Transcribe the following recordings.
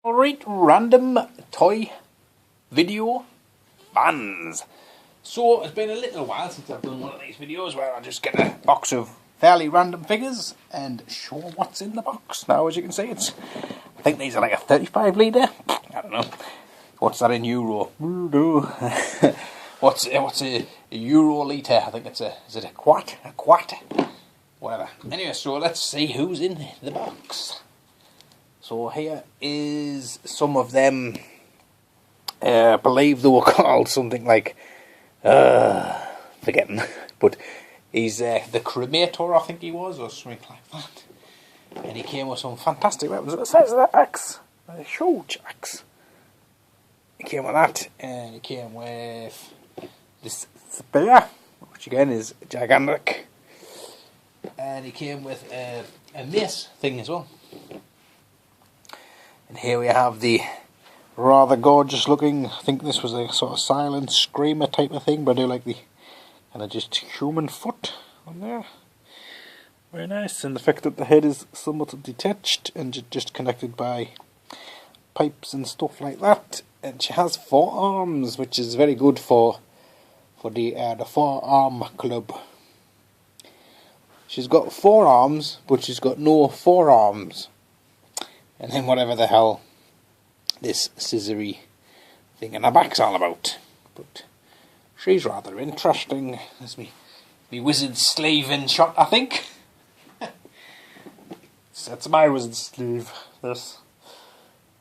Alright, random toy video fans. So it's been a little while since I've done one of these videos where I just get a box of fairly random figures and show what's in the box. Now, as you can see, I think these are like a 35 litre. I don't know. What's that in euro? What's a euro litre? I think is it a quart? A quart? Whatever. Anyway, so let's see who's in the box. So here is some of them. I believe they were called something like, forgetting, but he's the cremator, I think he was, or something like that. And he came with some fantastic weapons at the size of that axe, a huge axe. He came with that, and he came with this spear, which again is gigantic. And he came with a mace thing as well. And here we have the rather gorgeous looking, I think this was a sort of silent screamer type of thing, but I do like the kind of just human foot on there. Very nice, and the fact that the head is somewhat detached and just connected by pipes and stuff like that. And she has 4 arms, which is very good for the 4-arm club. She's got 4 arms, but she's got no forearms. And then whatever the hell this scissory thing in her back's all about. But she's rather interesting. There's me wizard sleeve in shot, I think. That's my wizard sleeve. This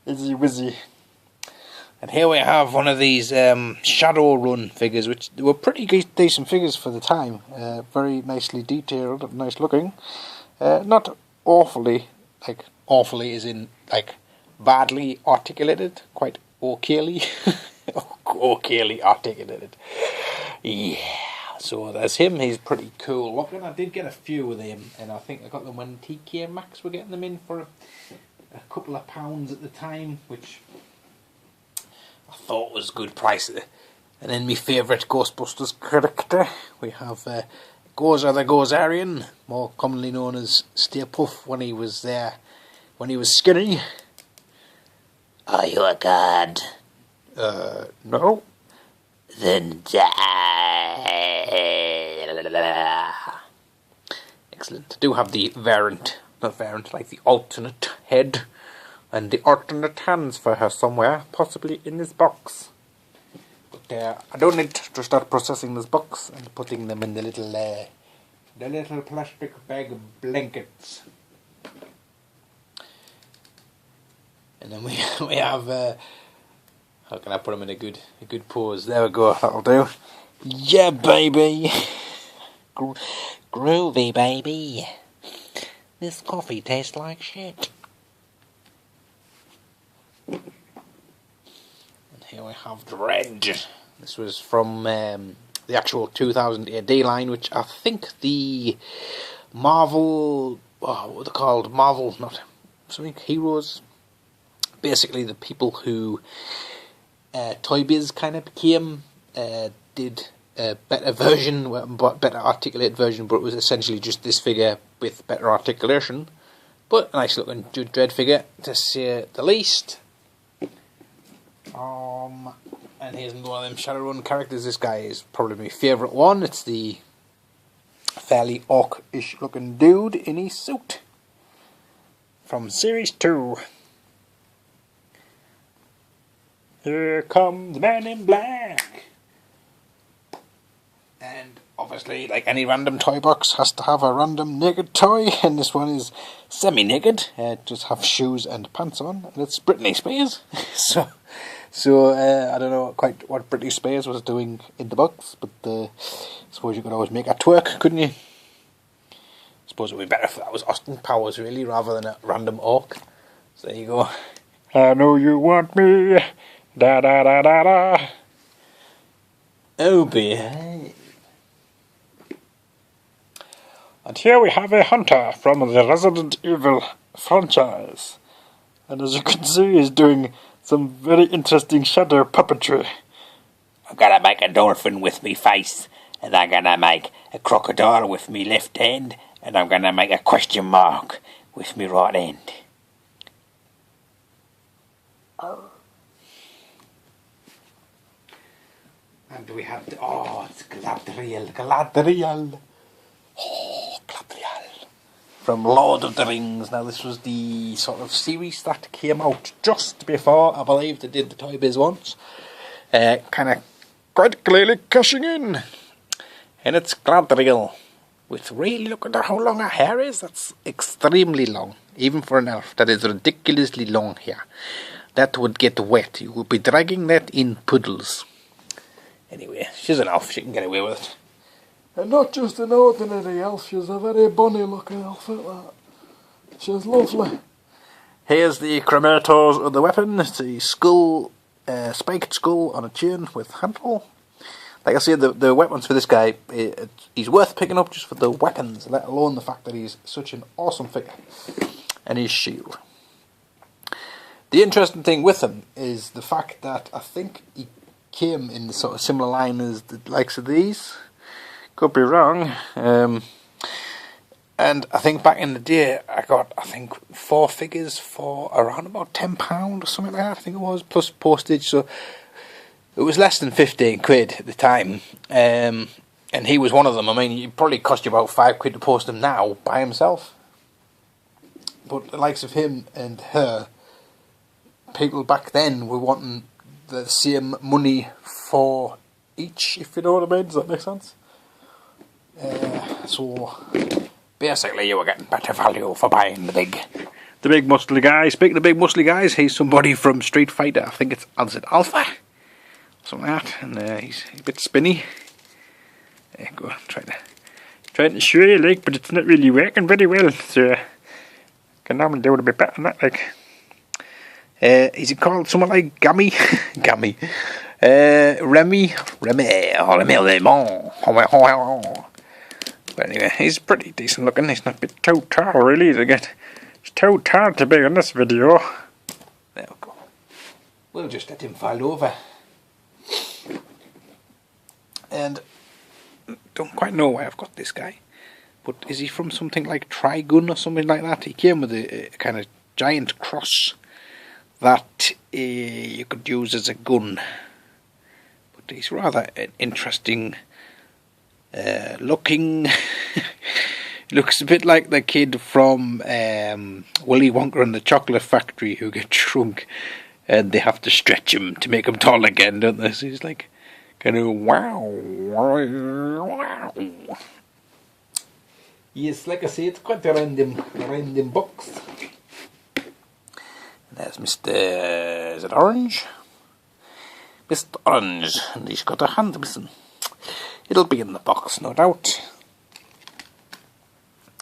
Izzy Wizzy. And here we have one of these Shadowrun figures, which were pretty decent figures for the time. Very nicely detailed, nice looking. Not awfully, like awfully as in like badly articulated, quite okayly. Okayly articulated. Yeah, so there's him. He's pretty cool looking. I did get a few of them, and I think I got them when TK Maxx were getting them in for a couple of pounds at the time, which I thought was a good price. And then my favourite Ghostbusters character, we have Gozer the Gozerian, more commonly known as Stay Puft when he was there, when he was skinny. Are you a god? No. Then die. Excellent. I do have the not variant, like the alternate head and the alternate hands for her somewhere, possibly in this box. But I don't need to start processing this box and putting them in the little plastic bag of blankets. And then we have, how can I put them in a good pose? There we go, that'll do. Yeah, baby! Groovy, baby! This coffee tastes like shit. And here we have Dredd. This was from the actual 2000 AD line, which I think the Marvel, what were they called? Marvel, not something, Heroes. Basically, the people who Toy Biz kind of became did a better version, better articulated version, but it was essentially just this figure with better articulation. But a nice looking Dredd figure, to say the least. And here's another one of them Shadowrun characters. This guy is probably my favourite one. It's the fairly orc-ish looking dude in his suit from Series 2. Here comes the man in black. And obviously, like any random toy box, has to have a random naked toy, and this one is semi-naked. Just have shoes and pants on, and it's Britney Spears. So I don't know quite what Britney Spears was doing in the box, but I suppose you could always make her twerk, couldn't you? I suppose it would be better if that was Austin Powers, really, rather than a random orc. So there you go. I know you want me. Da da da da da. Oh, behave. And here we have a hunter from the Resident Evil franchise. And as you can see, he's doing some very interesting shadow puppetry. I'm gonna make a dolphin with me face, and I'm gonna make a crocodile with me left hand, and I'm gonna make a question mark with me right hand. And we have the, oh, it's Galadriel. Oh, Galadriel. From Lord of the Rings. Now this was the sort of series that came out just before, I believe, they did the Toy Biz once. Kind of quite clearly cashing in. And it's Galadriel. With really, look at how long her hair is. That's extremely long. Even for an elf, that is ridiculously long hair. That would get wet. You would be dragging that in puddles. Anyway, she's an elf, she can get away with it. And not just an ordinary elf, she's a very bonny looking elf at that. She's lovely. Here's the Cremator's other weapon. It's a skull, spiked skull on a chain with handle. Like I said, the weapons for this guy, he's worth picking up just for the weapons, let alone the fact that he's such an awesome figure. And his shield. The interesting thing with him is the fact that I think he came in the sort of similar line as the likes of these. Could be wrong. And I think back in the day I got, I think, 4 figures for around about £10 or something like that, I think it was, plus postage, so it was less than 15 quid at the time. And he was one of them. I mean, it probably cost you about 5 quid to post him now by himself. But the likes of him and her, people back then were wanting the same money for each, if you know what I mean. Does that make sense? So basically you were getting better value for buying the big muscly guy. Speaking of big muscly guys, he's somebody from Street Fighter. I think it's Alpha, something like that, and he's a bit spinny. There you go, trying to show you, like, but it's not really working very well, so can normally do it a bit better than that, like. Is it called something like Gammy? Gammy. Remy Lemon. But anyway, he's pretty decent looking. He's not a bit too tall, really, to get. He's too tall to be in this video. There we go. We'll just let him fall over. And don't quite know why I've got this guy. But is he from something like Trigun or something like that? He came with a kind of giant cross that you could use as a gun. But he's rather an interesting looking. Looks a bit like the kid from Willy Wonka and the Chocolate Factory who gets shrunk and they have to stretch him to make him tall again, don't they? So he's like kind of wow. Yes, like I say, it's quite a random box. And there's Mr. Is it Orange? Mr. Orange, and he's got a hand missing. It'll be in the box, no doubt.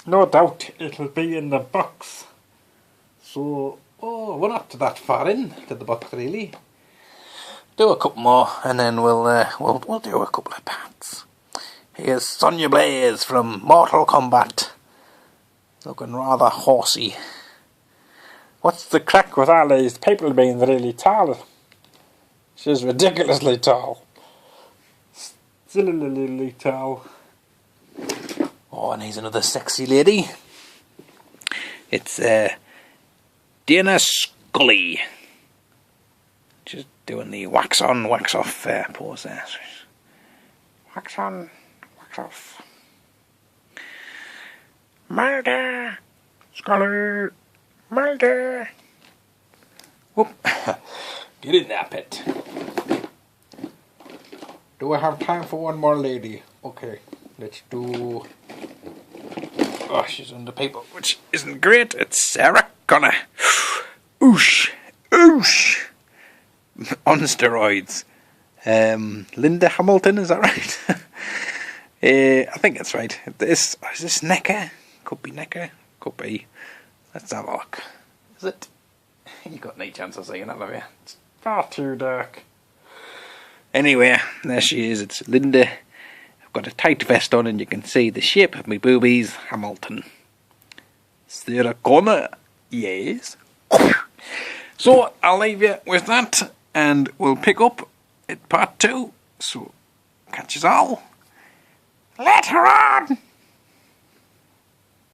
No doubt it'll be in the box. So, oh, we're not that far into the box really. Do a couple more, and then we'll do a couple of parts. Here's Sonya Blaze from Mortal Kombat, looking rather horsey. What's the crack with all these people being really tall? She's ridiculously tall. Silly tall. Oh, and here's another sexy lady. It's Dana Scully. Just doing the wax on, wax off pose there. Wax on, wax off. Murder! Scully! Murder! Whoop. Get in there, pet. Do I have time for one more lady? Okay, let's do... Oh, she's under paper, which isn't great. It's Sarah Connor. Oosh! Oosh! On steroids. Linda Hamilton, is that right? I think that's right. Is this Necker? Could be Necker. Could be. Let's have a look. Is it? You got any chance of seeing that, have you? It's far too dark. Anyway, there she is. It's Linda. I've got a tight vest on and you can see the shape of my boobies. Hamilton. Sarah Connor. Yes. So, I'll leave you with that. And we'll pick up at part 2. So, catch us all later on.